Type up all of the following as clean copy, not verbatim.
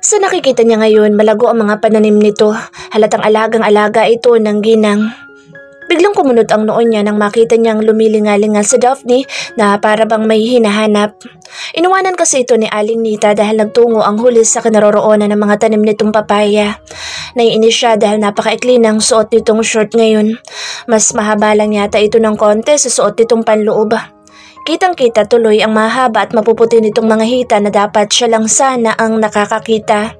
Sa nakikita niya ngayon, malago ang mga pananim nito. Halatang alagang-alaga ito ng ginang. Biglang kumunot ang noo niya nang makita niyang lumilingalingal si Daphne na para bang may hinahanap. Inuwanan kasi ito ni Aling Nita dahil nagtungo ang huli sa kinaroroonan ng mga tanim nitong papaya. Naiinis siya dahil napakaikli ng suot nitong short ngayon. Mas mahaba lang yata ito ng konti sa suot nitong panloob. Kitang-kita tuloy ang mahaba at mapuputi nitong mga hita na dapat siya lang sana ang nakakakita.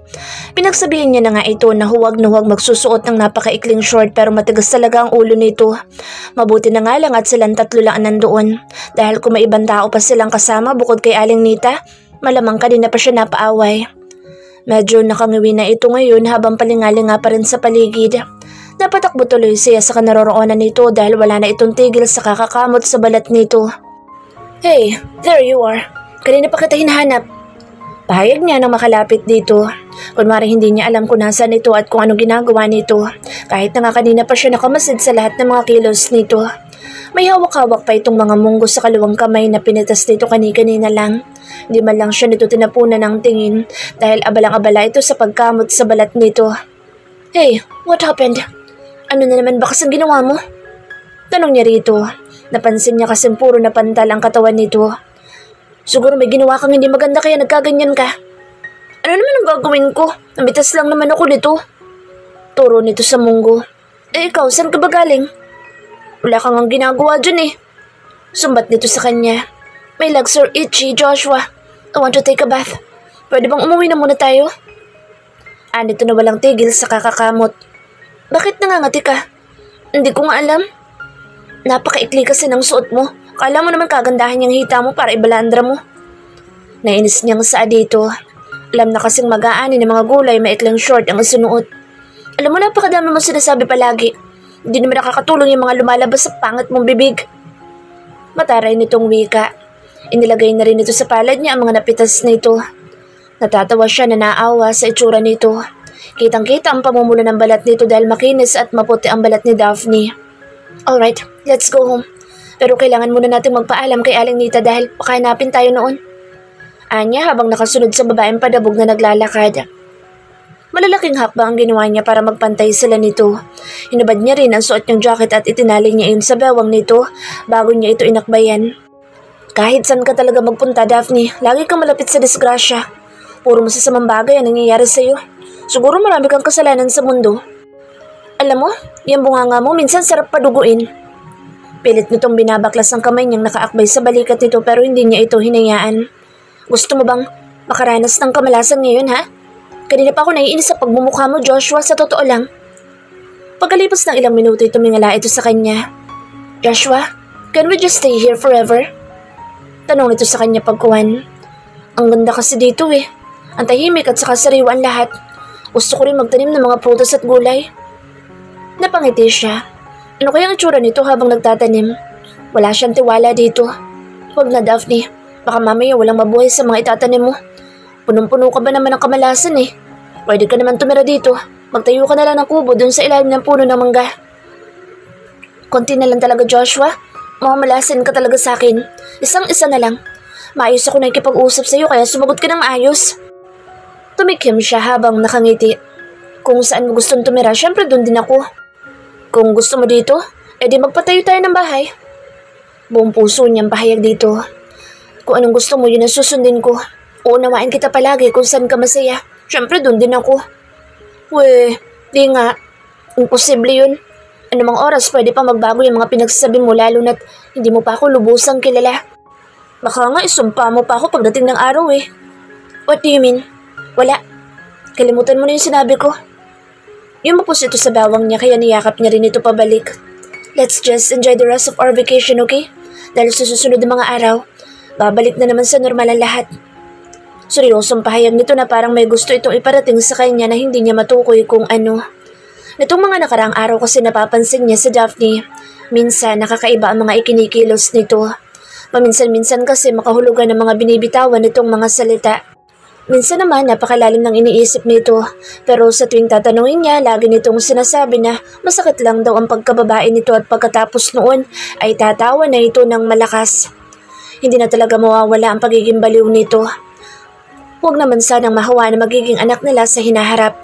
Pinagsabihin niya na nga ito na huwag magsusuot ng napakaikling short pero matigas talaga ang ulo nito. Mabuti na nga lang at silang tatlo lang nandoon. Dahil kung may ibang tao pa silang kasama bukod kay Aling Nita, malamang kanina pa siya napaaway. Medyo nakangiwi na ito ngayon habang palingalinga pa rin sa paligid. Napatakbo tuloy siya sa kanaroroonan nito dahil wala na itong tigil sa kakakamot sa balat nito. Hey, there you are. Kanina pa kita hinahanap. Pahayag niya nang makalapit dito. Kunwari hindi niya alam kung nasaan ito at kung anong ginagawa nito. Kahit na nga kanina pa siya nakamasid sa lahat ng mga kilos nito. May hawak-hawak pa itong mga munggo sa kaliwang kamay na pinitas nito kanina lang. Hindi man lang siya nito tinapunan ng tingin dahil abalang-abala ito sa pagkamot sa balat nito. Hey, what happened? Ano na naman ba kasing ginawa mo? Tanong niya rito. Napansin niya kasing puro na pantal ang katawan nito. Siguro may ginawa kang hindi maganda kaya nagkaganyan ka. Ano naman ang gagawin ko? Namitas lang naman ako nito. Turo nito sa munggo. Ikaw, saan ka ba galing? Wala kang ang ginagawa dyan Sumbat nito sa kanya. My legs are itchy, Joshua. I want to take a bath. Pwede bang umuwi na muna tayo? Anito na walang tigil sa kakakamot. Bakit nangangati ka? Hindi ko nga alam. Napakaikli kasi ng suot mo. Kala mo naman kagandahan yung hita mo para ibalandra mo. Nainis niyang saa dito. Alam na kasing mag-aani ng mga gulay maikling short ang isunuot. Alam mo napakadami mo sinasabi palagi. Hindi naman nakakatulong yung mga lumalabas sa pangat mong bibig. Mataray nitong wika. Inilagay na rin ito sa palad niya ang mga napitas nito. Natatawa siya na naawa sa itsura nito. Kitang-kita ang pamumula ng balat nito dahil makinis at maputi ang balat ni Daphne. Alright, let's go home. Pero kailangan muna natin magpaalam kay Aling Nita dahil pakahanapin tayo noon. Anya habang nakasunod sa babaeng padabog na naglalakad. Malalaking hakbang ang ginawa niya para magpantay sila nito. Hinubad niya rin ang suot niyang jacket at itinali niya iyon sa bewang nito bago niya ito inakbayan. Kahit saan ka talaga magpunta, Daphne, lagi kang malapit sa disgrasya. Puro masasamang bagay ang nangyayari sa'yo. Siguro marami kang kasalanan sa mundo. Alam mo, yung bunganga mo minsan sarap paduguin. Pilit nitong binabaklas ang kamay niyang nakaakbay sa balikat nito pero hindi niya ito hinayaan. Gusto mo bang makaranas ng kamalasan ngayon, ha? Kanina pa ako naiinis sa pagmumukha mo, Joshua, sa totoo lang. Pagkalipas ng ilang minuto tumingala ito sa kanya. Joshua, can we just stay here forever? Tanong nito sa kanya pagkuhan. Ang ganda kasi dito Ang tahimik at saka sariwa ang lahat. Gusto ko rin magtanim ng mga prutas at gulay. Napangiti siya. Ano kaya ang itsura nito habang nagtatanim? Wala siyang tiwala dito. Huwag na, Daphne. Baka mamaya walang mabuhay sa mga itatanim mo. Punong-puno ka ba naman ng kamalasan Pwede ka naman tumira dito. Magtayo ka na lang ng kubo dun sa ilalim ng puno ng mangga. Konti na lang talaga, Joshua. Mamamalasin ka talaga sa akin. Isang-isa na lang. Maayos ako na ikipag-usap sa'yo kaya sumagot ka ng maayos. Tumikim siya habang nakangiti. Kung saan mo gustong tumira, syempre doon din ako. Kung gusto mo dito, edi magpatayo tayo ng bahay. Buong puso niyang pahayag dito. Kung anong gusto mo, yun ang susundin ko. Uunawain kita palagi kung saan ka masaya. Syempre doon din ako. Di nga. Imposible yun. Anumang oras pwede pa magbago yung mga pinagsasabi mo lalo na't hindi mo pa ako lubusang kilala. Baka nga isumpa mo pa ako pagdating ng araw What do you mean? Wala. Kalimutan mo na yung sinabi ko. Yumapos ito sa bawang niya kaya niyakap niya rin ito pabalik. Let's just enjoy the rest of our vacation, okay? Dahil sa susunod na mga araw, babalik na naman sa normal ang lahat. Seryosong pahayag nito na parang may gusto itong iparating sa kanya na hindi niya matukoy kung ano. Nitong mga nakaraang araw kasi napapansin niya sa Daphne. Minsan nakakaiba ang mga ikinikilos nito. Paminsan-minsan kasi makahulugan ng mga binibitawan nitong mga salita. Minsan naman napakalalim ng iniisip nito, pero sa tuwing tatanungin niya, lagi nitong sinasabi na masakit lang daw ang pagkababae nito at pagkatapos noon ay tatawa na ito ng malakas. Hindi na talaga mawawala ang pagiging baliw nito. Huwag naman sanang mahawa na magiging anak nila sa hinaharap.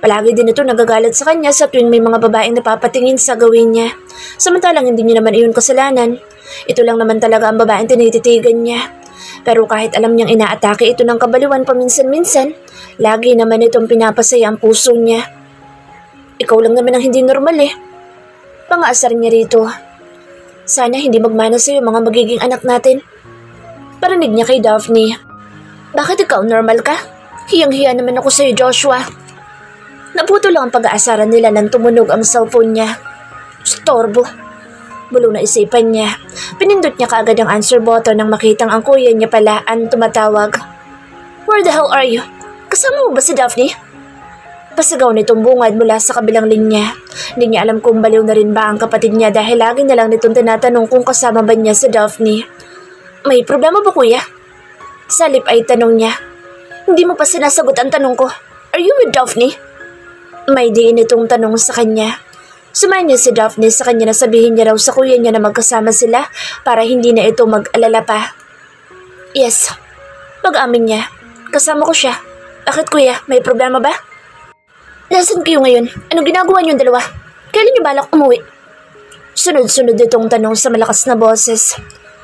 Palagi din ito nagagalit sa kanya sa tuwing may mga babaeng napapatingin sa gawin niya. Samantalang hindi niya naman iyon kasalanan. Ito lang naman talaga ang babaeng tinititigan niya. Pero kahit alam niyang inaatake ito ng kabaliwan paminsan-minsan, lagi naman itong pinapasaya ang puso niya. Ikaw lang naman ang hindi normal eh. Pangaasar niya rito. Sana hindi magmana sa'yo mga magiging anak natin. Parinig niya kay Daphne. Bakit ikaw normal ka? Hiyang-hiya naman ako sa'yo, Joshua. Naputo lang ang pag-aasaran nila nang tumunog ang cellphone niya. Storbo. Bulong na isipan niya. Pinindot niya kaagad ang answer button nang makitang ang kuya niya pala ang tumatawag. Where the hell are you? Kasama mo ba si Daphne? Pasigaw nitong bungad mula sa kabilang linya. Hindi niya alam kung baliw na rin ba ang kapatid niya dahil lagi na lang nitong tinatanong kung kasama ba niya si Daphne. May problema ba kuya? Salip ay tanong niya. Hindi mo pa sinasagot ang tanong ko. Are you with Daphne? May diin itong tanong sa kanya. Sumayin niya si Daphne sa kanya na sabihin niya raw sa kuya niya na magkasama sila para hindi na ito mag-alala pa. Yes. Pag-amin niya. Kasama ko siya. Bakit kuya? May problema ba? Nasaan kayo ngayon? Anong ginagawa niyong dalawa? Kailan niyo balak umuwi? Sunod-sunod itong tanong sa malakas na boses.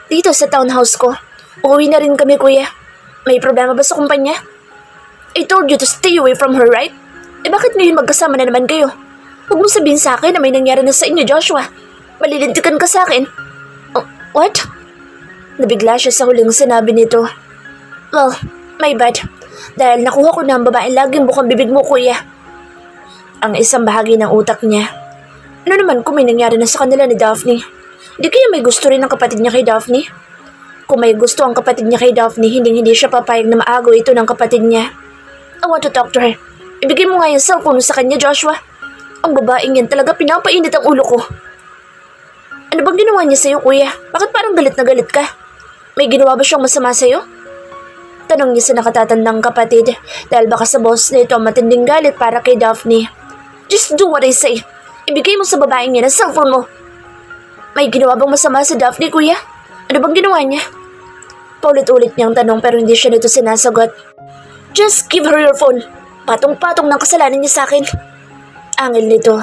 Dito sa townhouse ko. Uuwi na rin kami kuya. May problema ba sa kumpanya? I told you to stay away from her, right? Eh bakit ngayon magkasama na naman kayo? Huwag mo sabihin sa akin na may nangyari na sa inyo, Joshua. Malilintikan ka sa akin. Oh, what? Nabigla siya sa huling sinabi nito. Well, my bad. Dahil nakuha ko na ang babaeng laging bukang bibig mo, kuya. Ang isang bahagi ng utak niya. Ano naman kung may nangyari na sa kanila ni Daphne? Di kaya may gusto rin ang kapatid niya kay Daphne? Kung may gusto ang kapatid niya kay Daphne, hindi siya papayag na maago ito ng kapatid niya. I want to talk to her. Ibigay mo nga yung cellphone sa kanya, Joshua. Ang babaeng yan talaga pinapainit ang ulo ko. Ano bang ginawa niya sa'yo, kuya? Bakit parang galit na galit ka? May ginawa ba siyang masama sa'yo? Tanong niya sa nakatatandang kapatid dahil baka sa boss na ito ang matinding galit para kay Daphne. Just do what I say. Ibigay mo sa babaeng yan ang cellphone mo. May ginawa bang masama sa Daphne, kuya? Ano bang ginawa niya? Paulit-ulit niyang tanong pero hindi siya nito sinasagot. Just give her your phone. Patong-patong ng kasalanan niya sa akin. Angil nito.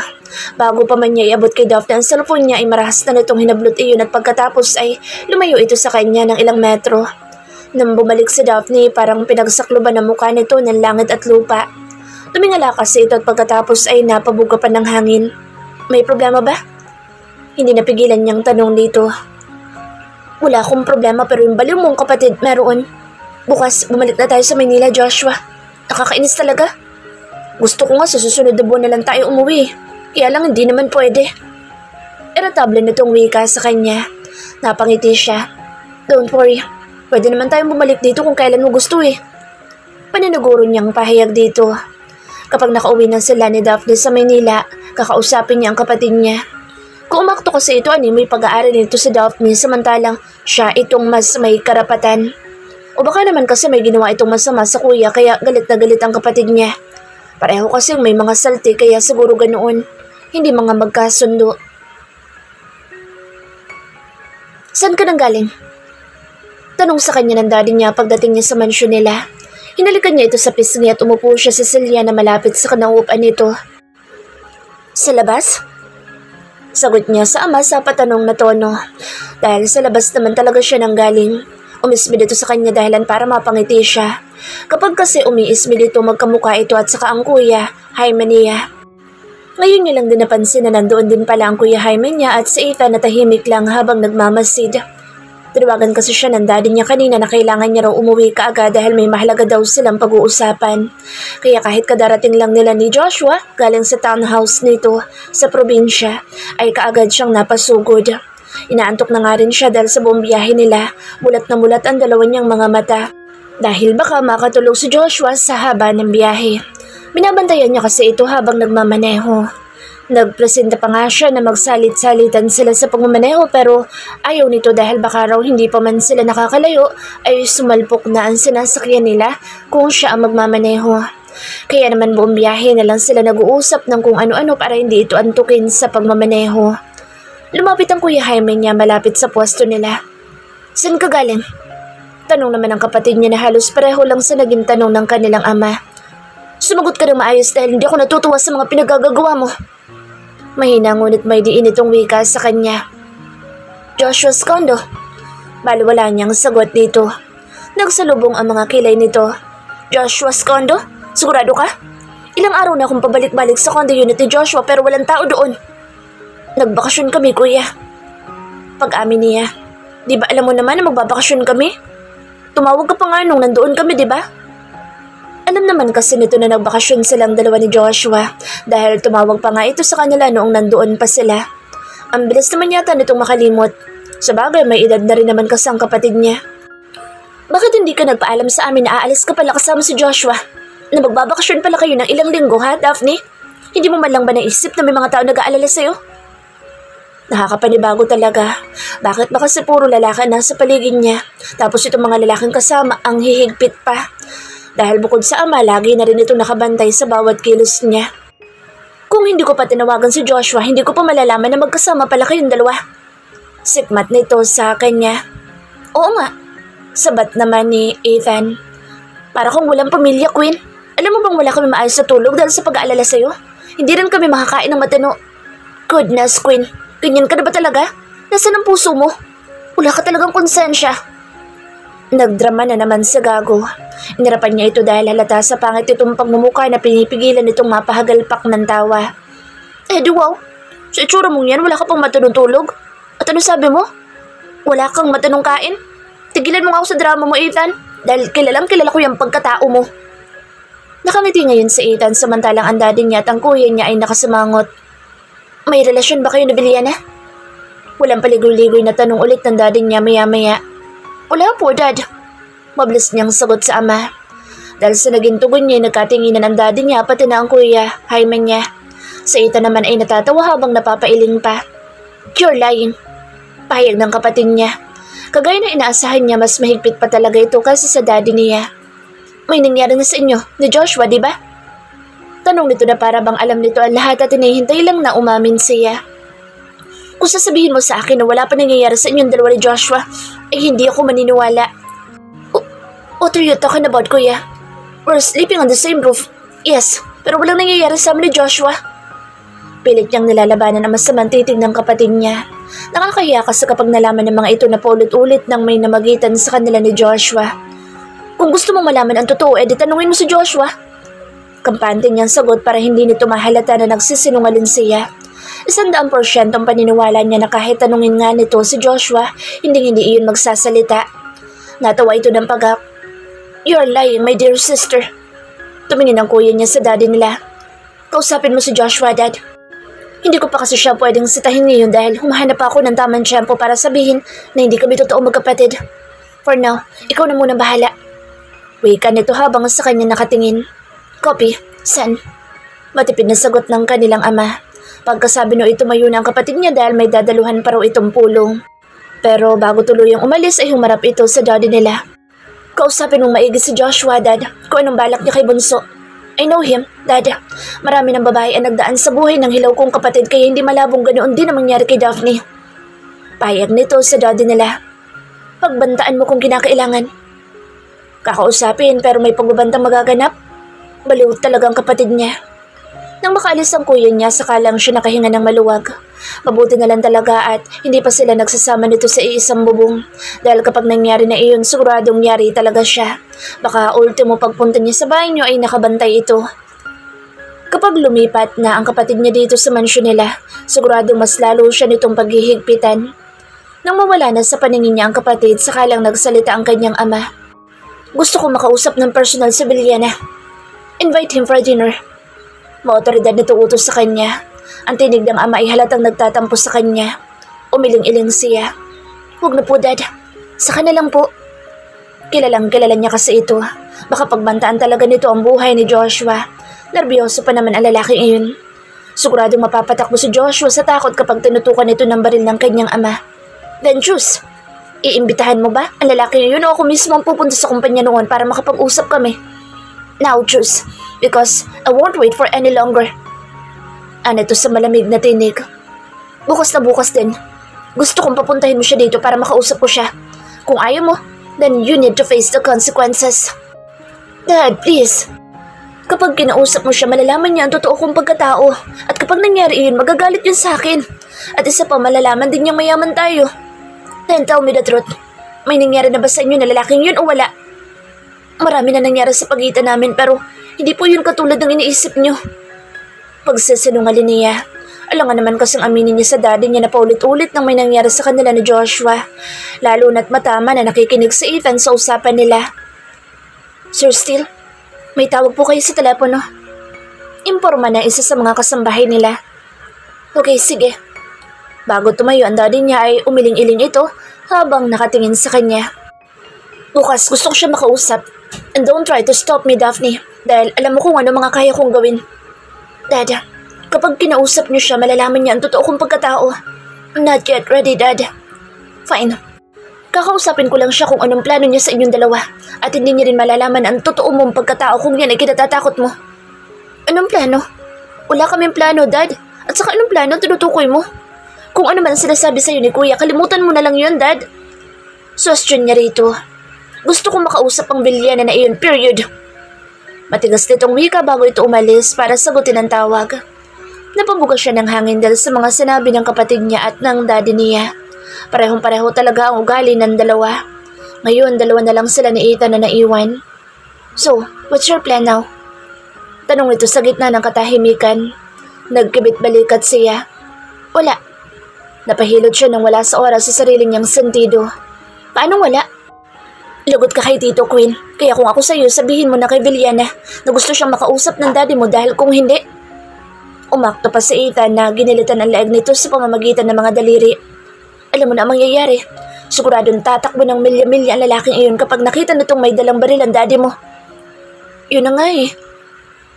Bago pa man niya iabot kay Daphne ang cellphone niya ay marahas na nitong hinablot iyon at pagkatapos ay lumayo ito sa kanya ng ilang metro. Nang bumalik si Daphne parang pinagsakluban ang mukha nito ng langit at lupa. Tumingala kasi ito at pagkatapos ay napabuga pa ng hangin. May problema ba? Hindi napigilan niyang tanong dito. Wala akong problema pero yung baliw mong kapatid meron. Bukas bumalik na tayo sa Maynila, Joshua. Nakakainis talaga. Gusto ko nga sa susunod na buwan na lang tayo umuwi. Kaya lang hindi naman pwede. Irritable nitong wika sa kanya. Napangiti siya. Don't worry. Pwede naman tayong bumalik dito kung kailan mo gusto eh. Paninuguro niyang pahayag dito. Kapag nakauwi na sila ni Daphne sa Maynila, kakausapin niya ang kapatid niya. Kung umakto kasi ito, may pag-aaral nito si Daphne samantalang siya itong mas may karapatan. O baka naman kasi may ginawa itong masama sa kuya kaya galit na galit ang kapatid niya. Pareho kasi may mga salti kaya siguro ganoon. Hindi mga magkasundo. Saan ka nang galing? Tanong sa kanya ng daddy niya pagdating niya sa mansyon nila. Hinalikan niya ito sa pisngi at umupo siya sa silya na malapit sa kanaupan nito. Sa labas? Sagot niya sa ama sa patanong na tono. Dahil sa labas naman talaga siya nang galing. Umismi dito sa kanya dahilan para mapangiti siya. Kapag kasi umiismi dito magkamukha ito at saka ang kuya, Jaime niya. Ngayon niya lang din napansin na nandoon din pala ang kuya Jaime niya at si Ethan na tahimik lang habang nagmamasid. Tinawagan kasi siya ng daddy niya kanina na kailangan niya raw umuwi kaagad dahil may mahalaga daw silang pag-uusapan. Kaya kahit kadarating lang nila ni Joshua galing sa townhouse nito sa probinsya ay kaagad siyang napasugod. Inaantok na nga rin siya dahil sa buong biyahe nila, mulat na mulat ang dalawa niyang mga mata. Dahil baka makatulog si Joshua sa haba ng biyahe. Binabantayan niya kasi ito habang nagmamaneho. Nagpresenta pa nga siya na magsalit-salitan sila sa pagmamaneho pero ayaw nito dahil baka raw hindi pa man sila nakakalayo ay sumalpok na ang sinasakyan nila kung siya ang magmamaneho. Kaya naman buong biyahe na lang sila nag-uusap ng kung ano-ano para hindi ito antukin sa pagmamaneho. Lumapit ang kuya Jaime niya malapit sa pwesto nila. Saan ka galing? Tanong naman ng kapatid niya na halos pareho lang sa naging tanong ng kanilang ama. Sumagot ka ng maayos dahil hindi ako natutuwa sa mga pinagagagawa mo. Mahina ngunit may diin itong wika sa kanya. Joshua's condo. Balwala niyang sagot dito. Nagsalubong ang mga kilay nito. Joshua's condo? Sigurado ka? Ilang araw na akong pabalik-balik sa condo unit ni Joshua pero walang tao doon. Nagbakasyon kami, kuya. Pag-amin niya. Di ba alam mo naman na magbabakasyon kami? Tumawag ka pa nga nung nandoon kami, di ba? Alam naman kasi nito na nagbakasyon silang dalawa ni Joshua dahil tumawag pa nga ito sa kanila noong nandoon pa sila. Ang bilis naman yata nitong makalimot. Sabagay may edad na rin naman kasi ang kapatid niya. Bakit hindi ka nagpaalam sa amin na aalis ka pala kasama si Joshua? Na magbabakasyon pala kayo ng ilang linggo, ha, Daphne? Hindi mo man lang ba naisip na may mga tao nag-aalala sa'yo? Nakakapanibago talaga. Bakit ba kasi puro lalaki na sa paligid niya? Tapos itong mga lalaking kasama ang hihigpit pa. Dahil bukod sa ama, lagi na rin itong nakabantay sa bawat kilos niya. Kung hindi ko pa tinawagan si Joshua, hindi ko pa malalaman na magkasama pala kayong dalawa. Sikmat nito sa kanya. Oo nga. Sabat naman ni Ethan. Para kung walang pamilya, Queen. Alam mo bang wala kami maayos sa tulog dahil sa pag-aalala sa'yo? Hindi rin kami makakain ng matano. Goodness, Queen. Ganyan ka na ba talaga? Nasaan ang puso mo? Wala ka talagang konsensya. Nagdrama na naman sa gago. Inirapan niya ito dahil halata sa pangit itong pagmumukha na pinipigilan itong mapahagalpak ng tawa. Di wow. Sa itsura mong yan, wala ka pang matanong tulog? At ano sabi mo? Wala kang matanong kain? Tigilan mo nga ako sa drama mo, Ethan. Dahil kilala ko yung pagkatao mo. Nakangiti ngayon si Ethan samantalang ang daddy niya at ang kuya niya ay nakasimangot. May relasyon ba kayo na Biliana? Walang paligoy-ligoy na tanong ulit ng daddy niya maya-maya. Wala po, Dad. Mabilis niyang sagot sa ama. Dahil sa naging tugon niya, nagkatinginan ang daddy niya pati na ang kuya, Jaime niya. Sa Ethan naman ay natatawa habang napapailing pa. You're lying. Pahayag ng kapatid niya. Kagaya na inaasahan niya, mas mahigpit pa talaga ito kasi sa daddy niya. May nangyari na sa inyo, ni Joshua, di ba? Tanong nito na para bang alam nito ang lahat at hinihintay lang na umamin siya. Kung sasabihin mo sa akin na wala pa nangyayari sa inyong dalawa ni Joshua, ay hindi ako maniniwala. What are you talking about, kuya? We're sleeping on the same roof. Yes, pero walang nangyayari sa amin ni Joshua. Pilit niyang nilalabanan ang masamang titig ng kapatid niya. Nakakahiya kasi kapag nalaman ng mga ito na paulit-ulit nang may namagitan sa kanila ni Joshua. Kung gusto mong malaman ang totoo, edi tanungin mo si Joshua. Kampante niyang sagot para hindi nito mahalata na nagsisinungaling siya. 100% ang paniniwala niya na kahit tanungin nga nito si Joshua, hindi iyon magsasalita. Natawa ito ng pagak. You're lying, my dear sister. Tumingin ang kuya niya sa daddy nila. Kausapin mo si Joshua, Dad. Hindi ko pa kasi siya pwedeng sitahin ngayon dahil humahanap ako ng tamang tiyempo para sabihin na hindi kami totoo magkapatid. For now, ikaw na muna bahala. Wika nito habang sa kanya nakatingin. Copy, Sen. Matipid na sagot ng kanilang ama. Pagkasabi no tumayo na ang kapatid niya dahil may dadaluhan pa raw itong pulong. Pero bago tuluyang umalis ay humarap ito sa daddy nila. Kausapin mong maigi si Joshua, Dad, kung anong balak niya kay Bunso. I know him, Dad. Marami ng babae ang nagdaan sa buhay ng hilaw kong kapatid kaya hindi malabong ganoon din ang mangyari kay Daphne. Payag nito sa daddy nila. Pagbantaan mo kung kinakailangan. Kakausapin pero may pagbabantang magaganap. Baliw talagang kapatid niya. Nang makaalis ang kuya niya, saka lang siya nakahinga ng maluwag. Mabuti na lang talaga at hindi pa sila nagsasama nito sa iisang bubong. Dahil kapag nangyari na iyon, siguradong yari talaga siya. Baka ultimo pagpunta niya sa bahay niyo ay nakabantay ito. Kapag lumipat na ang kapatid niya dito sa mansyon nila, siguradong mas lalo siya nitong paghihigpitan. Nang mawala na sa paningin niya ang kapatid, saka lang nagsalita ang kanyang ama. Gusto ko makausap ng personal si Biliana. Invite him for dinner. Maotoridad nito utos sa kanya. Ang tinig ng ama ay halatang nagtatampo sa kanya. Umiling-iling siya. Huwag na po, Dad. Saka na lang po. Kilala niya kasi ito. Baka pagbantaan talaga nito ang buhay ni Joshua. Nerbiyoso pa naman ang lalaking iyon. Siguradong mapapatakbo si Joshua sa takot kapag tinutukan nito ng baril ng kanyang ama. Then choose. Iimbitahan mo ba ang lalaking iyon o ako mismo ang pupunta sa kumpanya noon para makapag-usap kami? Now choose. Because I won't wait for any longer. Ano ito sa malamig na tinig. Bukas na bukas din. Gusto kong papuntahin mo siya dito para makausap ko siya. Kung ayaw mo, then you need to face the consequences. Dad, please. Kapag kinausap mo siya, malalaman niya ang totoo kong pagkatao. At kapag nangyari yun, magagalit yun sa akin. At isa pa, malalaman din niyang mayaman tayo. Then tell me the truth. May nangyari na ba sa inyo na lalaking yun o wala? Marami na nangyari sa pagitan namin pero hindi po yun katulad ng iniisip niyo. Pagsasinungaling niya. Alam nga naman kasing aminin niya sa daddy niya na paulit-ulit nang may nangyari sa kanila ni Joshua. Lalo na't matama na nakikinig si Ethan sa usapan nila. Sir Steele, may tawag po kayo sa telepono. Imporma na isa sa mga kasambahay nila. Okay, sige. Bago tumayo ang daddy niya ay umiling-iling ito habang nakatingin sa kanya. Bukas gusto ko siya makausap. And don't try to stop me, Daphne. Dahil alam mo kung ano mga kaya kong gawin. Dad, kapag kinausap niyo siya, malalaman niya ang totoo kong pagkatao. I'm not yet ready, Dad. Fine. Kakausapin ko lang siya kung anong plano niya sa inyong dalawa. At hindi niya rin malalaman ang totoo mong pagkatao kung yan ay kinatatakot mo. Anong plano? Wala kaming plano, Dad. At saka anong plano tinutukoy mo? Kung ano man sinasabi sa'yo ni Kuya, kalimutan mo na lang yun, Dad. Question niya rito. Gusto kong makausap ang Villana na iyon, period. Matigas nitong wika bago ito umalis para sagutin ang tawag. Napabuga siya ng hangin dahil sa mga sinabi ng kapatid niya at ng daddy niya. Parehong-pareho talaga ang ugali ng dalawa. Ngayon, dalawa na lang sila ni Ethan na naiwan. So, what's your plan now? Tanong nito sa gitna ng katahimikan. Nagkibit-balikat siya. Wala. Napahilot siya nang wala sa oras sa sarili niyang sentido. Paano wala? Lagot ka kay Tito Quinn. Kaya kung ako sa'yo, sabihin mo na kay Villana na gusto siyang makausap ng daddy mo dahil kung hindi. Umakto pa si Ethan na ginilitan ang leeg nito sa pamamagitan ng mga daliri. Alam mo na ang mangyayari. Siguradong tatakbo ng milya-milya ang lalaking iyon kapag nakita nitong may dalang baril ang daddy mo. Yun na nga eh.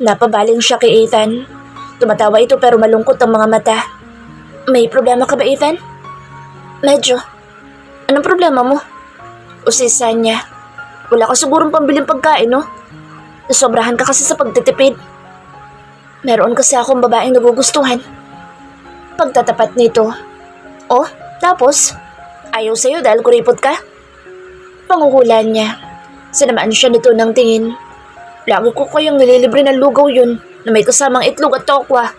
Napabaling siya kay Ethan. Tumatawa ito pero malungkot ang mga mata. May problema ka ba, Ethan? Medyo. Anong problema mo? Usisa niya. Wala ka sigurong pambiling pagkain, no? Nasobrahan ka kasi sa pagtitipid. Meron kasi akong babaeng nagugustuhan. Pagtatapat nito. Oh, tapos? Ayaw sa'yo dahil kuripot ka? Panguhulan niya. Sinamaan siya nito ng tingin. Lagi ko kayang nililibre ng lugaw yun na may kasamang itlog at tokwa.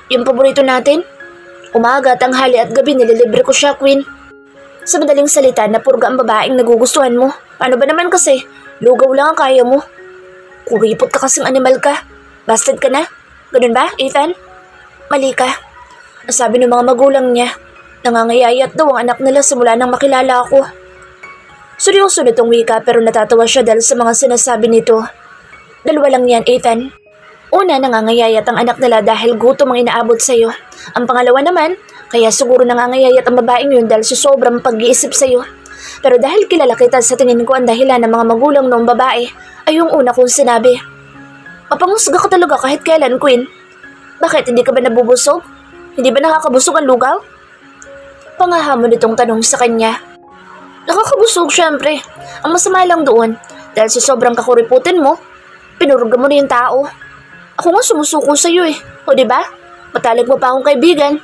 Yung paborito natin? Umaga, tanghali at gabi nililibre ko siya, Queen. Sa madaling salita, napurga ang babaeng nagugustuhan mo. Paano ba naman kasi? Lugaw lang ang kaya mo. Kuripot ka kasing animal ka. Bastard ka na. Ganun ba, Ethan? Mali ka. Ang sabi ng mga magulang niya, nangangayayat daw ang anak nila simula nang makilala ako. Seryoso nitong wika pero natatawa siya dahil sa mga sinasabi nito. Dalawa lang yan, Ethan. Una, nangangayayat ang anak nila dahil gutom ang inaabot sa'yo. Ang pangalawa naman, kaya siguro nangangayayat ang babaeng yun dahil sa sobrang pag-iisip sa'yo. Pero dahil kilala kita sa tingin ko ang dahilan ng mga magulang noong babae, ay yung una kong sinabi. Mapangusga ka talaga kahit kailan, Queen. Bakit, hindi ka ba nabubusog? Hindi ba nakakabusog ang lugaw? Pangahamon nitong tanong sa kanya. Nakakabusog, syempre. Ang masama lang doon, dahil sa sobrang kakuriputin mo, pinurga mo na yung tao. Ako nga sumusuko sa'yo eh. O diba? Matalik mo pa akong kaibigan.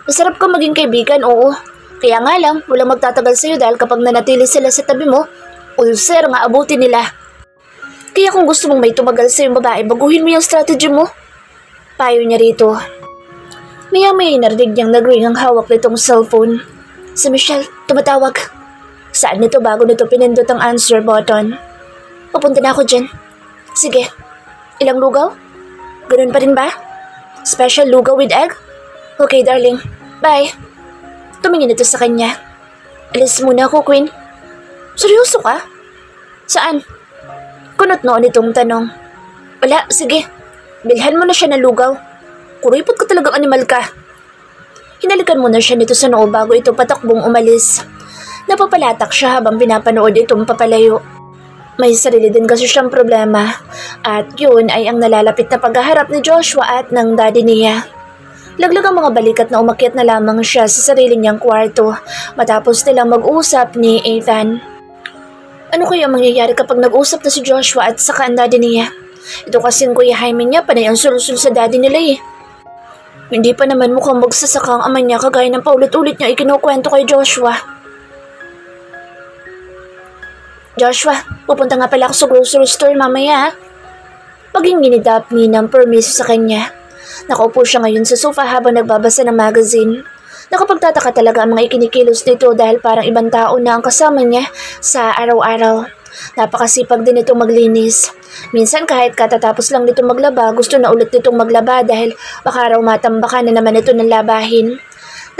Masarap ka maging kaibigan, oo. Kaya nga lang, walang magtatagal sa'yo dahil kapag nanatili sila sa tabi mo, ulcer nga abutin nila. Kaya kung gusto mong may tumagal sa'yong babae, baguhin mo yung strategy mo. Payo niya rito. Maya-maya narinig niyang nag-ring ang hawak nitong cellphone. Si Michelle, tumatawag. Saan nito bago nito pinindot ang answer button? Papunta na ako dyan. Sige. Ilang lugaw? Ganun pa rin ba? Special lugaw with egg? Okay, darling. Bye. Tumingin ito sa kanya. Alis muna ako, Queen. Seryoso ka? Saan? Kunot noon itong tanong. Wala, sige. Bilhan mo na siya ng lugaw. Kuripot ka talagang animal ka. Hinalikan mo na siya nito sa noo bago ito patakbong umalis. Napapalatak siya habang pinapanood itong papalayo. May sarili din kasi siyang problema. At yun ay ang nalalapit na paghaharap ni Joshua at ng daddy niya. Laglag ang mga balikat na umakyat na lamang siya sa sarili niyang kwarto matapos nilang mag-usap ni Ethan. Ano kaya mangyayari kapag nag-usap na si Joshua at saka ang daddy niya? Ito kasing Kuya Jaime niya panay ang sul-sul sa daddy nila eh. Hindi pa naman mukhang magsasaka ang ama niya kagaya ng paulit-ulit niya ikinukwento kay Joshua. Joshua, pupunta nga pala ako sa grocery store mamaya. Paghingi ni Daphne ng permiso sa kanya. Nakaupo siya ngayon sa sofa habang nagbabasa ng magazine. Nakapagtataka talaga ang mga ikinikilos nito dahil parang ibang tao na ang kasama niya sa araw-araw. Napakasipag din itong maglinis. Minsan kahit katatapos lang nito maglaba, gusto na ulit nitong maglaba dahil baka raw matambakan na naman ito ng labahin.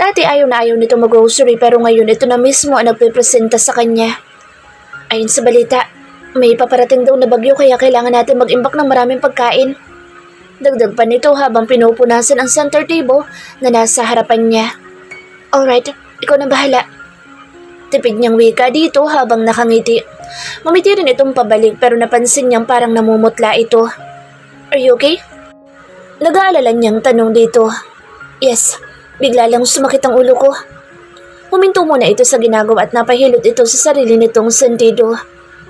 Dati ayaw na ayaw nito mag-grocery pero ngayon ito na mismo ang nagpipresenta sa kanya. Ayon sa balita, may paparating daw na bagyo kaya kailangan natin mag-imbak ng maraming pagkain. Dagdag pa nito habang pinupunasan ang center table na nasa harapan niya. Alright, ikaw na bahala. Tipid niyang wika dito habang nakangiti. Ngumiti rin itong pabalik pero napansin niyang parang namumutla ito. Are you okay? Nag-aalala niyang tanong dito. Yes, bigla lang sumakit ang ulo ko. Huminto muna ito sa ginagawa at napahilot ito sa sarili nitong sentido.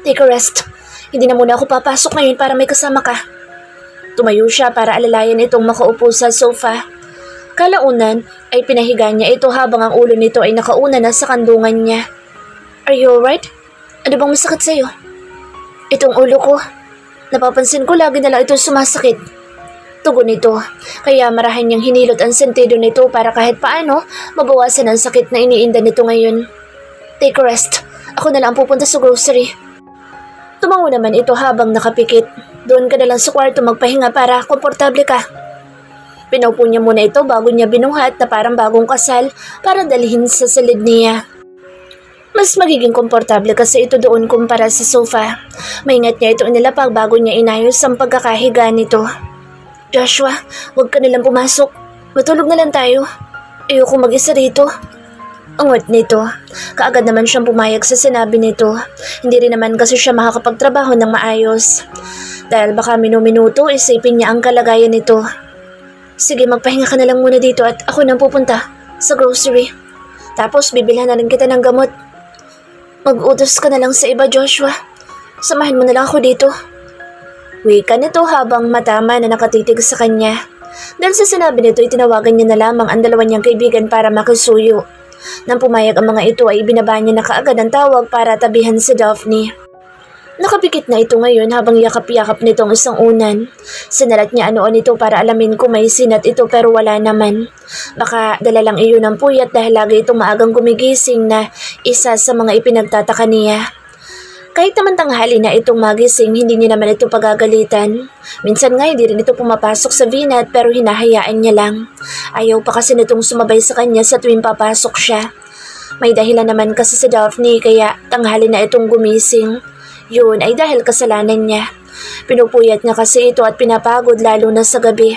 Take a rest. Hindi na muna ako papasok ngayon para may kasama ka. Tumayo siya para alalayan itong makaupo sa sofa. Kalaunan ay pinahiga niya ito habang ang ulo nito ay nakauna na sa kandungan niya. Are you alright? Ano bang masakit sa'yo? Itong ulo ko. Napapansin ko lagi na lang ito sumasakit. Tugon nito, kaya marahan niyang hinilot ang sentido nito para kahit paano mabawasan ang sakit na iniinda nito ngayon. Take a rest. Ako na lang pupunta sa grocery. Tumango naman ito habang nakapikit. Doon ka na lang sa kwarto magpahinga para komportable ka. Pinaupo niya muna ito bago niya binuhat na parang bagong kasal para dalhin sa silid niya. Mas magiging komportable kasi ito doon kumpara sa sofa. Maingat niya ito inilapag bago niya inayos ang pagkakahiga nito. Joshua, huwag ka nilang pumasok. Matulog na lang tayo. Ayoko mag-isa rito. Angot nito. Kaagad naman siyang pumayag sa sinabi nito. Hindi rin naman kasi siya makakapagtrabaho ng maayos. Dahil baka minuminuto isipin niya ang kalagayan nito. Sige, magpahinga ka na lang muna dito at ako nang pupunta sa grocery. Tapos bibilhan na rin kita ng gamot. Mag-utos ka na lang sa iba, Joshua. Samahan mo na lang ako dito. Wika nito habang matama na nakatitig sa kanya. Dahil sa sinabi nito, itinawagan niya na lamang ang dalawa niyang kaibigan para makisuyo. Nang pumayag ang mga ito ay ibinaba niya na kaagad ang tawag para tabihan si Daphne. Nakapikit na ito ngayon habang yakap-yakap nitong isang unan. Sinalat niya anoon ito para alamin kung may sinat ito pero wala naman. Baka dala lang iyon ng puyat dahil lagi itong maagang gumigising na isa sa mga ipinagtataka niya. Kahit naman tanghali na itong magising, hindi niya naman ito pagagalitan. Minsan nga hindi rin ito pumapasok sa vinat pero hinahayaan niya lang. Ayaw pa kasi nitong sumabay sa kanya sa tuwing papasok siya. May dahilan naman kasi si Daphne kaya tanghali na itong gumising. Yun ay dahil kasalanan niya. Pinupuyat niya kasi ito at pinapagod lalo na sa gabi.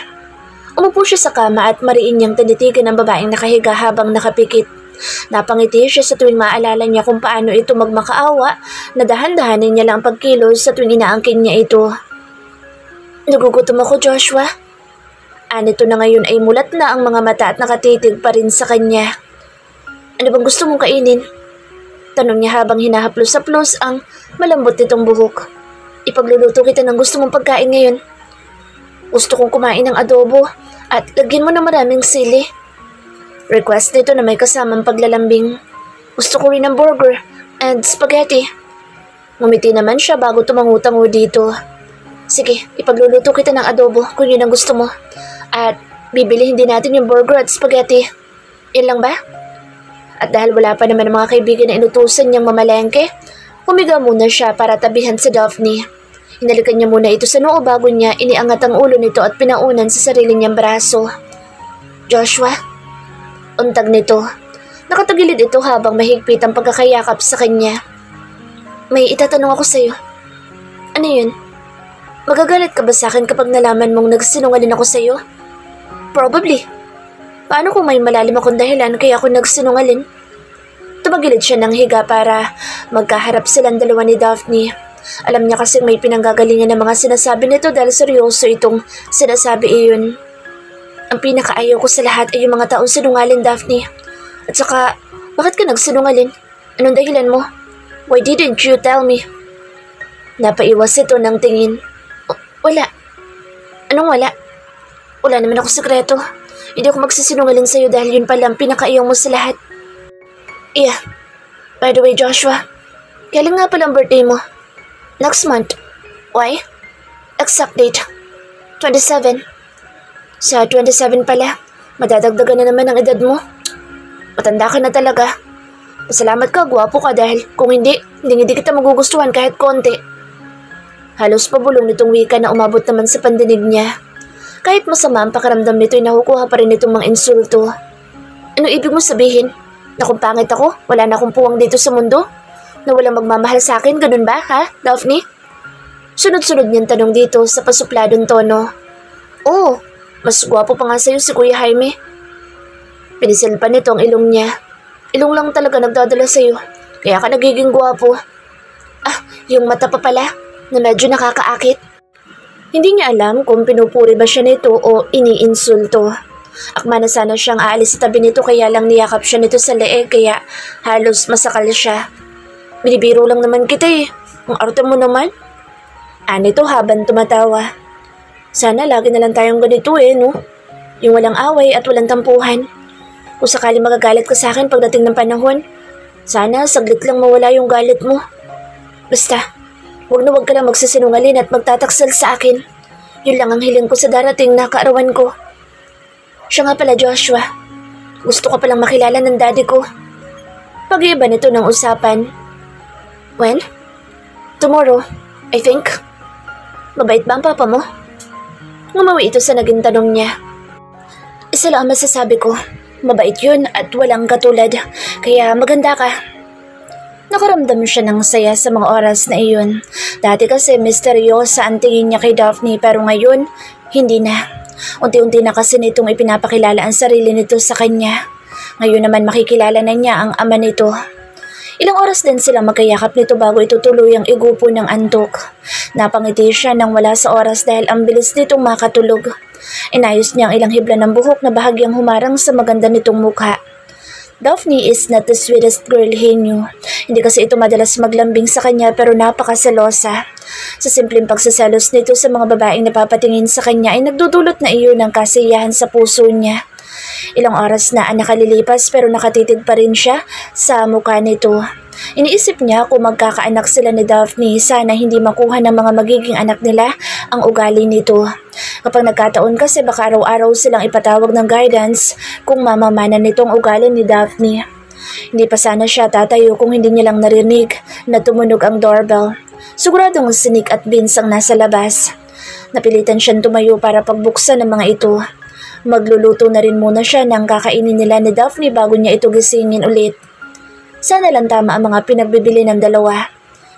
Umupo siya sa kama at mariin niyang tinitigan ang babaeng nakahiga habang nakapikit. Napangiti siya sa tuwing maalala niya kung paano ito magmakaawa na dahan-dahanin niya lang ang pagkilos sa tuwing inaangkin niya ito. Nagugutom ako, Joshua. Anito na ngayon ay mulat na ang mga mata at nakatitig pa rin sa kanya. Ano bang gusto mong kainin? Tanong niya habang hinahaplos-haplos ang malambot nitong buhok. Ipagluluto kita ng gusto mong pagkain ngayon. Gusto kong kumain ng adobo at lagyan mo ng maraming sili. Request nito na may kasamang paglalambing. Gusto ko rin ng burger and spaghetti. Ngumiti naman siya bago tumangutango dito. Sige, ipagluluto kita ng adobo kung yun ang gusto mo. At bibilihin din natin yung burger at spaghetti. Yan lang ba? At dahil wala pa naman ang mga kaibigan na inutusan niyang mamalengke, humiga muna siya para tabihan si Daphne. Hinalikan niya muna ito sa noo bago niya iniangat ang ulo nito at pinaunan sa sarili niyang braso. Joshua? Untag nito. Nakatagilid ito habang mahigpit ang pagkakayakap sa kanya. May itatanong ako sa'yo. Ano yun? Magagalit ka ba sa akin kapag nalaman mong nagsinungaling ako sa'yo? Probably. Paano kung may malalim akong dahilan kaya ako nagsinungaling? Tumagilid siya ng higa para magkaharap silang dalawa ni Daphne. Alam niya kasi may pinanggagalingan ng mga sinasabi nito dahil seryoso itong sinasabi iyon. Ang pinakaayaw ko sa lahat ay yung mga taong sinungaling, Daphne. At saka, bakit ka nagsinungaling? Anong dahilan mo? Why didn't you tell me? Napaiwas ito ng tingin. Wala. Anong wala? Wala naman ako sekreto. Hindi ako magsisinungaling sa'yo dahil yun pala ang pinakaayaw mo sa lahat. Yeah. By the way, Joshua, Kailan nga pala ang birthday mo? Next month. Why? Exact date. 27. Sa 27 pala, madadagdagan na naman ang edad mo. Matanda ka na talaga. Pasalamat ka, gwapo ka dahil kung hindi kita magugustuhan kahit konti. Halos pabulong nitong wika na umabot naman sa pandinig niya. Kahit masama ang pakiramdam nito ay nakukuha pa rin itong mga insulto. Ano ibig mo sabihin? Na kung pangit ako, wala na akong puwang dito sa mundo? Na walang magmamahal sa akin, ganun ba, ha, Daphne? Sunod-sunod niyang tanong dito sa pasupladong tono. Oo, mas gwapo pa nga sa'yo si Kuya Jaime. Pinisil pa nito ang ilong niya. Ilong lang talaga nagdadala sa'yo, kaya ka nagiging gwapo. Ah, yung mata pa pala, na medyo nakakaakit. Hindi niya alam kung pinupuri ba siya nito o iniinsulto. Akma na sana siyang aalis sa tabi nito kaya lang niyakap siya nito sa leeg kaya halos masakal siya. Binibiro lang naman kita eh. Ang arte mo naman. Anito habang tumatawa. Sana lagi na lang tayong ganito eh, no? Yung walang away at walang tampuhan. Kung sakali magagalit ka sa akin pagdating ng panahon, sana saglit lang mawala yung galit mo. Basta, huwag ka lang magsisinungaling at magtataksal sa akin. Yun lang ang hiling ko sa darating na kaarawan ko. Siya nga pala, Joshua. Gusto ko palang makilala ng daddy ko. Pag-iiba nito ng usapan. When? Tomorrow, I think. Mabait ba ang papa mo? Ngumawi ito sa naging tanong niya. Isa lang ang masasabi ko. Mabait yun at walang katulad. Kaya maganda ka. Nakaramdam siya ng saya sa mga oras na iyon. Dati kasi misteryosa ang tingin niya kay Daphne pero ngayon, hindi na. Unti-unti na kasi nitong ipinapakilala ang sarili nito sa kanya. Ngayon naman makikilala na niya ang ama nito. Ilang oras din silang magkayakap nito bago ito tuluyang igupo ng antok. Napangiti siya nang wala sa oras dahil ang bilis nitong makatulog. Inayos niya ang ilang hibla ng buhok na bahagyang humarang sa maganda nitong mukha. Daphne is not the sweetest girl he knew. Hindi kasi ito madalas maglambing sa kanya pero napakaselosa. Sa simpleng pagsaselos nito sa mga babaeng napapatingin sa kanya ay nagdudulot na iyon ng kasiyahan sa puso niya. Ilang oras na ang nakalilipas pero nakatitig pa rin siya sa mukha nito. Iniisip niya kung magkakaanak sila ni Daphne, sana hindi makuha ng mga magiging anak nila ang ugali nito. Kapag nagkataon kasi baka araw-araw silang ipatawag ng guidance kung mamamana nitong ugali ni Daphne. Hindi pa sana siya tatayo kung hindi niya lang narinig na tumunog ang doorbell. Siguradong si Nick at Vince ang nasa labas. Napilitan siyang tumayo para pagbuksan ng mga ito. Magluluto na rin muna siya ng kakainin nila ni Daphne bago niya ito gisingin ulit. Sana lang tama ang mga pinagbibili ng dalawa.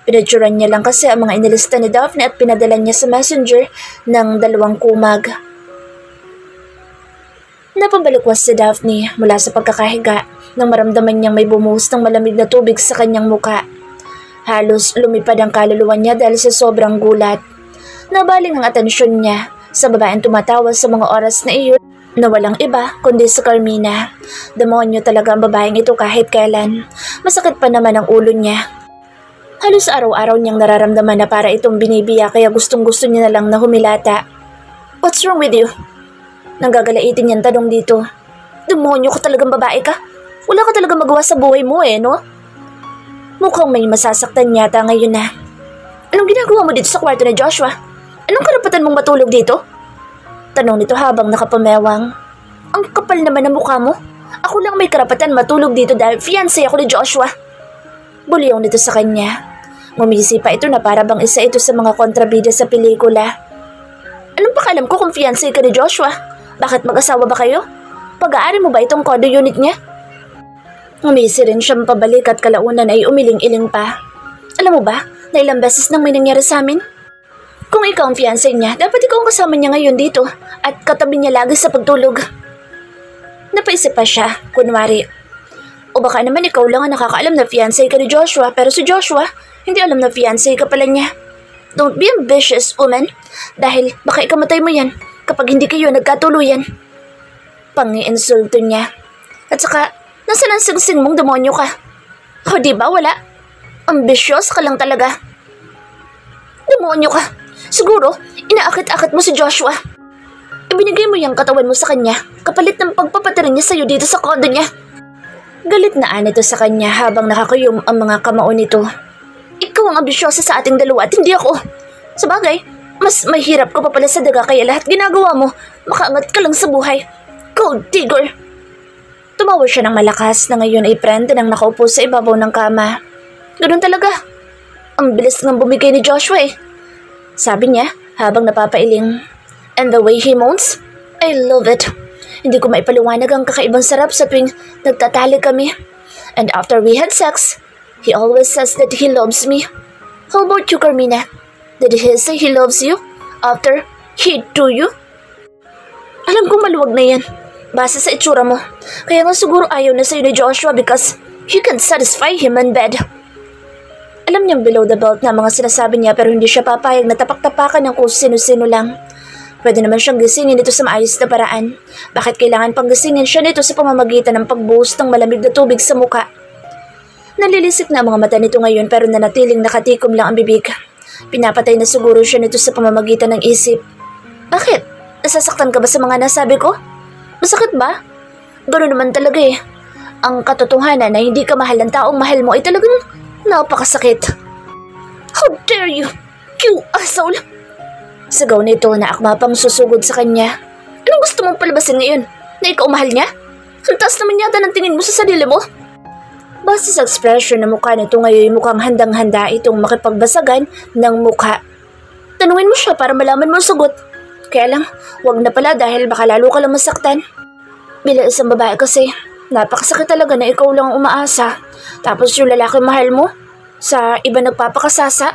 Pinadjuran niya lang kasi ang mga inilista ni Daphne at pinadala niya sa messenger ng 2 kumag. Napabalikwas si Daphne mula sa pagkakahiga nang maramdaman niyang may bumuhos ng malamig na tubig sa kanyang muka. Halos lumipad ang kaluluwa niya dahil sa sobrang gulat. Nabaling ang atensyon niya sa babaeng tumatawa sa mga oras na iyon na walang iba kundi si Carmina. Demonyo talaga ang babaeng ito kahit kailan. Masakit pa naman ang ulo niya. Halos araw-araw niyang nararamdaman na para itong binibiya kaya gustong-gusto niya na lang na humilata. What's wrong with you? Nanggagalaitin niyang tanong dito. Demonyo ka talagang babae ka? Wala ka talagang magawa sa buhay mo no? Mukhang may masasaktan yata ngayon na. Anong ginagawa mo dito sa kwarto ni Joshua? Anong karapatan mong matulog dito? Tanong nito habang nakapamewang. Ang kapal naman ng mukha mo. Ako lang may karapatan matulog dito dahil fiancé ako ni Joshua. Buliyong nito sa kanya. Ngumisi pa ito na para bang isa ito sa mga kontrabida sa pelikula. Anong pakalam ko kung fiancé ka ni Joshua? Bakit mag-asawa ba kayo? Pag-aari mo ba itong condo unit niya? Ngumisi rin siyang pabalik at kalaunan ay umiling-iling pa. Alam mo ba na ilang beses nang may nangyari sa amin? Kung ikaw ang fiancé niya, dapat ikaw ang kasama niya ngayon dito at katabi niya lagi sa pagtulog. Napaisip pa siya, kunwari. O baka naman ikaw lang ang nakakaalam na fiancé ka ni Joshua pero si Joshua, hindi alam na fiancé ka pala niya. Don't be ambitious, woman, dahil baka ikamatay mo yan kapag hindi kayo nagkatuluyan. Pangi-insulto niya. At saka, nasaan ang singsing mong demonyo ka? O diba wala? Ambitious ka lang talaga. Demonyo ka. Siguro, inaakit-akit mo si Joshua. Ibinigay mo yung katawan mo sa kanya kapalit ng pagpapatirin niya sa'yo dito sa kondo niya. Galit na anito sa kanya habang nakakuyom ang mga kamao nito. Ikaw ang ambisyosa sa ating dalawa at hindi ako. Sabagay, mas mahirap ka pa pala sa daga kaya lahat ginagawa mo. Makaangat ka lang sa buhay. Gold digger! Tumawa siya ng malakas na ngayon ay prende nang nakaupo sa ibabaw ng kama. Ganun talaga. Ang bilis ng bumigay ni Joshua eh. Sabi niya habang napapailing. And the way he moans, I love it. Hindi ko maipaliwanag ang kakaibang sarap sa tuwing nagtatali kami. And after we had sex, he always says that he loves me. How about you, Carmina? Did he say he loves you after he do you? Alam ko maluwag na yan. Base sa itsura mo. Kaya nga siguro ayaw na sa'yo ni Joshua because you can satisfy him in bed. Alam niyang below the belt na mga sinasabi niya pero hindi siya papayag na tapak-tapakan ng kung sino-sino lang. Pwede naman siyang gisingin nito sa maayos na paraan. Bakit kailangan pang gisingin siya nito sa pamamagitan ng pagbuhos ng malamig na tubig sa muka? Nalilisik na ang mga mata nito ngayon pero nanatiling nakatikom lang ang bibig. Pinapatay na siguro siya nito sa pamamagitan ng isip. Bakit? Nasasaktan ka ba sa mga nasabi ko? Masakit ba? Ganoon naman talaga eh. Ang katotohanan na hindi ka mahal ng taong mahal mo ay talagang napakasakit. How dare you, you asshole! Sigaw nito na akma pang susugod sa kanya. Anong gusto mong palabasin ngayon? Na ikaw mahal niya? Ang taas naman yata ng tingin mo sa sarili mo. Base sa ekspresyon ng mukha nito ngayon mukhang handang-handa itong makipagbasagan ng mukha. Tanungin mo siya para malaman mo ang sagot. Kaya lang, wag na pala dahil baka lalo ka lang masaktan. Bilang isang babae kasi, napakasakit talaga na ikaw lang ang umaasa. Tapos yung lalaki mahal mo, sa iba nagpapakasasa.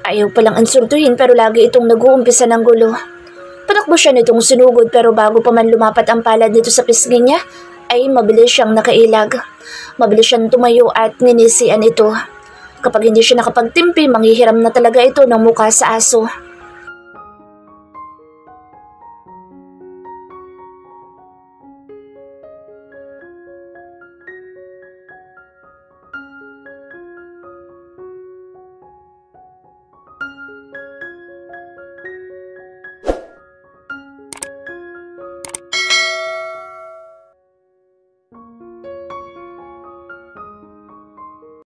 Ayaw palang insultuhin pero lagi itong nag-uumpisa ng gulo. Patakbo siya nitong sinugod pero bago pa man lumapat ang palad nito sa pisngi niya, ay mabilis siyang nakailag. Mabilis siyang tumayo at ninisian ito. Kapag hindi siya nakapagtimpi, manghihiram na talaga ito ng mukha sa aso.